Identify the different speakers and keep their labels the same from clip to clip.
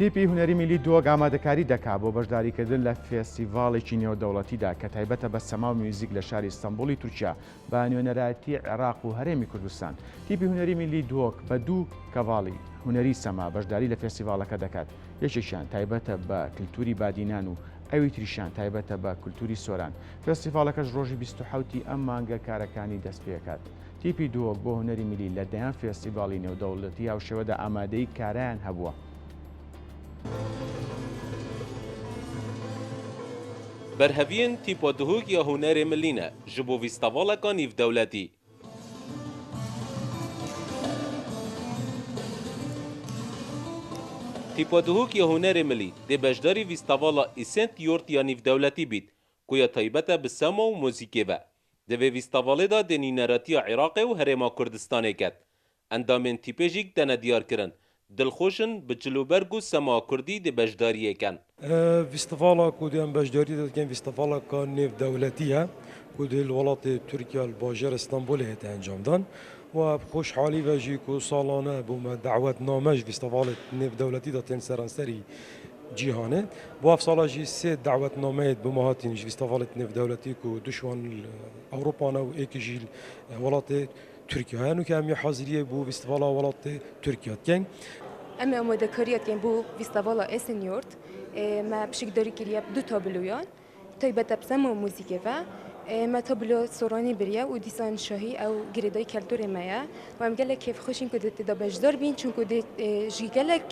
Speaker 1: تیپی هونەری میلی دۆگ ئامادەکاری دەکا بۆ بەشداریکردن لە فێستیڤاڵێکی نێودەوڵەتیدا کە تایبەتە بە سەما و میوزیک لە شاری ئیستانبوڵی تورکیا بە نوێنەرایەتی عێراق و هەرێمی کوردستان. تیپی هونەری میلی دۆگ بە دوو کەڤاڵی هونەری سەما بەشداری لە فێستیڤاڵەکە دەکات. یەکێکیان تایبەتە بە کللتوری بادینان و ئەوی تریشان تایبەتە بە کللتوری سۆران. فێستیڤاڵەکەش ڕۆژی 27 ئەم مانگە کارەکانی دەست پێکات. تیپی دۆگ بۆ هونەری میلی لە دەیان فێستیڤاڵی نێودەوڵەتی هاوشێوەدا ئامادەی کارایان هەبووە.
Speaker 2: برهەڤیên tîpodihûk ya hunerê millî ne ji bo vîstavaڵeka nîvdewletî. Tîpodihûk ya hunerê millî dê beşdarî vîstavala îsent yort ya nîvdewletî bît ku ya taybet e bi sema û muzîkê ve. Di vê vîstavalê de dê nîneratiya Iraqê û Herêma Kurdistanê ket. Endamên tîpê jî dene diyarkirin. Dilxweşin bi cilûberg û sema Kurdî dê beşdariyê ken.
Speaker 3: Fîstivala ku dêyan beşdarî dikin fîstivaleka nêvdewletî ye ku dê li welatê Tirkiye li bajêra Stenbolê hate encamdan. و خوشحالی و جی کو سالانه بوم دعوت نامه فیستیوال نێودەوڵەتی دا تێن سەرانسەری جیهانه بۆ ئەف ساڵا جی سێ دعوت نامەیەت بمەهاتین فیستیوال نێودەوڵەتی کو دوشوان ئەوروپانە و ئێکیژی وڵاتê Tirkiye hene که همی حاضریه بو فیستیوالا وڵاتê Tirkiye دکن.
Speaker 4: ام آماده‌کاریات که بو فیستیوالا اسنیورد ما پشکداری کردیم دو تابلویان تایبەت بسەم و موزیکێ و ما تابلو سۆرانی بریە و دیسان شاهی ئەو گرێدای کەلتورێ مەیە و ئەم gelek kêfxweşîn ku têda beşdar bîn çunku jî gelek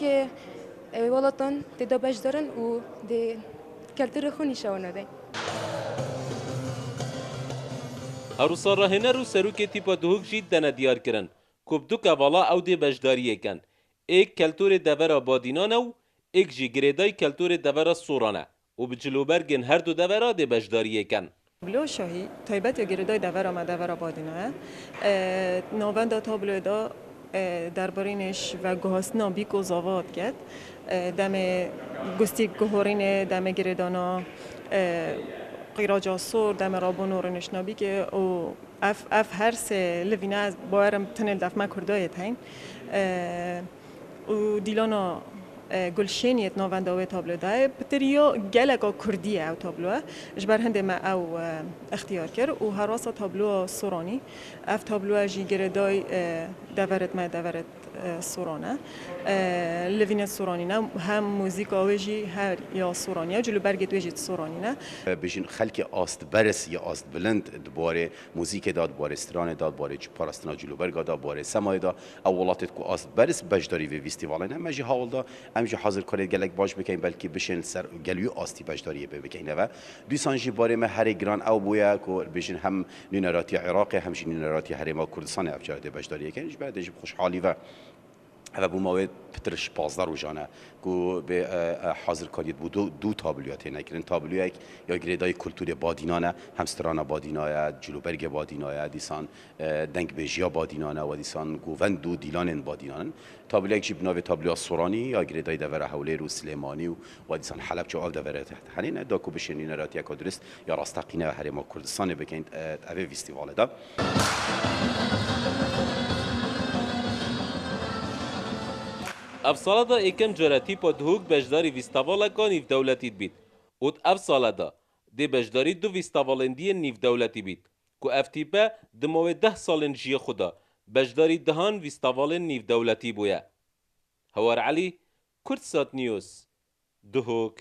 Speaker 4: welatan têda beşdarin û dê kelturê xwe nîşan nedin.
Speaker 2: Arûsa rahêner û serokê tîpodihûk jî dene diyarkirin ku bi du kevala ew dê beşdariyê ken. Êk kelturê devera badînan e û êk jî girêdayî kelturê devera soran e û bi cilûbergên her du devera dê beşdariyê ken.
Speaker 5: تابلو شاهی تایبەت یا گرێدای دەڤەرە مە دەڤەرە بادینایە ناوەندا تابلۆدا دەربارینش و گوهاستنا بیک و زاوات کرد دەمێ گستی گوهۆرینێ دەمێ گرێدانا قیراجا سۆر دەمێ ڕابۆنۆڕێنش نابی که و ئەف هەر سێ لڤینە باوەرم تنێل دەفمە کوردایەت هەین و دیلانا گلشینیت ناوەنداوی تابلو دای بتریا گلگا کردیه او تابلوه جبر هنده ما او اختیار کرد و هر واسه تابلو سورانی اف تابلو جی گردای دورت ما دورت سورانه لوین سورانی نه هم موزیک آویجی هر یا سورانیه جلو برگت ویجی سورانی نه
Speaker 6: بجین خلک آست برس یا آست بلند دوباره موزیک داد باره استران داد باره پاراستنا جلو برگا داد باره سمای دا اولاتت کو آست برس بجداری و فیستیوال نه مجی حال دا امجی حاضر کنید گلک باش بکن بلکه بشن سر گلوی آستی بجداری بکنه و دوسانجی باره ما هر گران او بویا کو بجین هم نینراتی عراق هم نینراتی هرما کردستان افجار بجداری کنش بعدش خوشحالی و هذا بوماوي بترش بازدار وجانا كو حاضر كاريت بو دو تابلوات هنا كرن تابلويك يا جريداي كولتوري بادينانا همسترانا بادينايا جلوبرگ بادينايا ديسان دنگ بيجيا بادينانا و ديسان گووند دو ديلانن بادينان تابلويك جي بناوي تابلو سوراني يا جريداي دور حولي رو سليماني و ديسان حلب جو اف دور تحت حنين داكو بشنين راتيا كدرست يا راستقينا هرما كردستان بكنت اوي فيستيفال دا
Speaker 2: Ev sala da êkem cara tîpodihûk beşdarî vîstavaleka nîvdewletî bît û ev sala da dê beşdarî du vîstavalên dîyên nîvdewletî bît ku ev tîpe di mavê 10 salên jiyê xwe da beşdarî dihan vîstavalên nîvdewletî bûye. Hewar Elî, Kurdsat News, Duhok.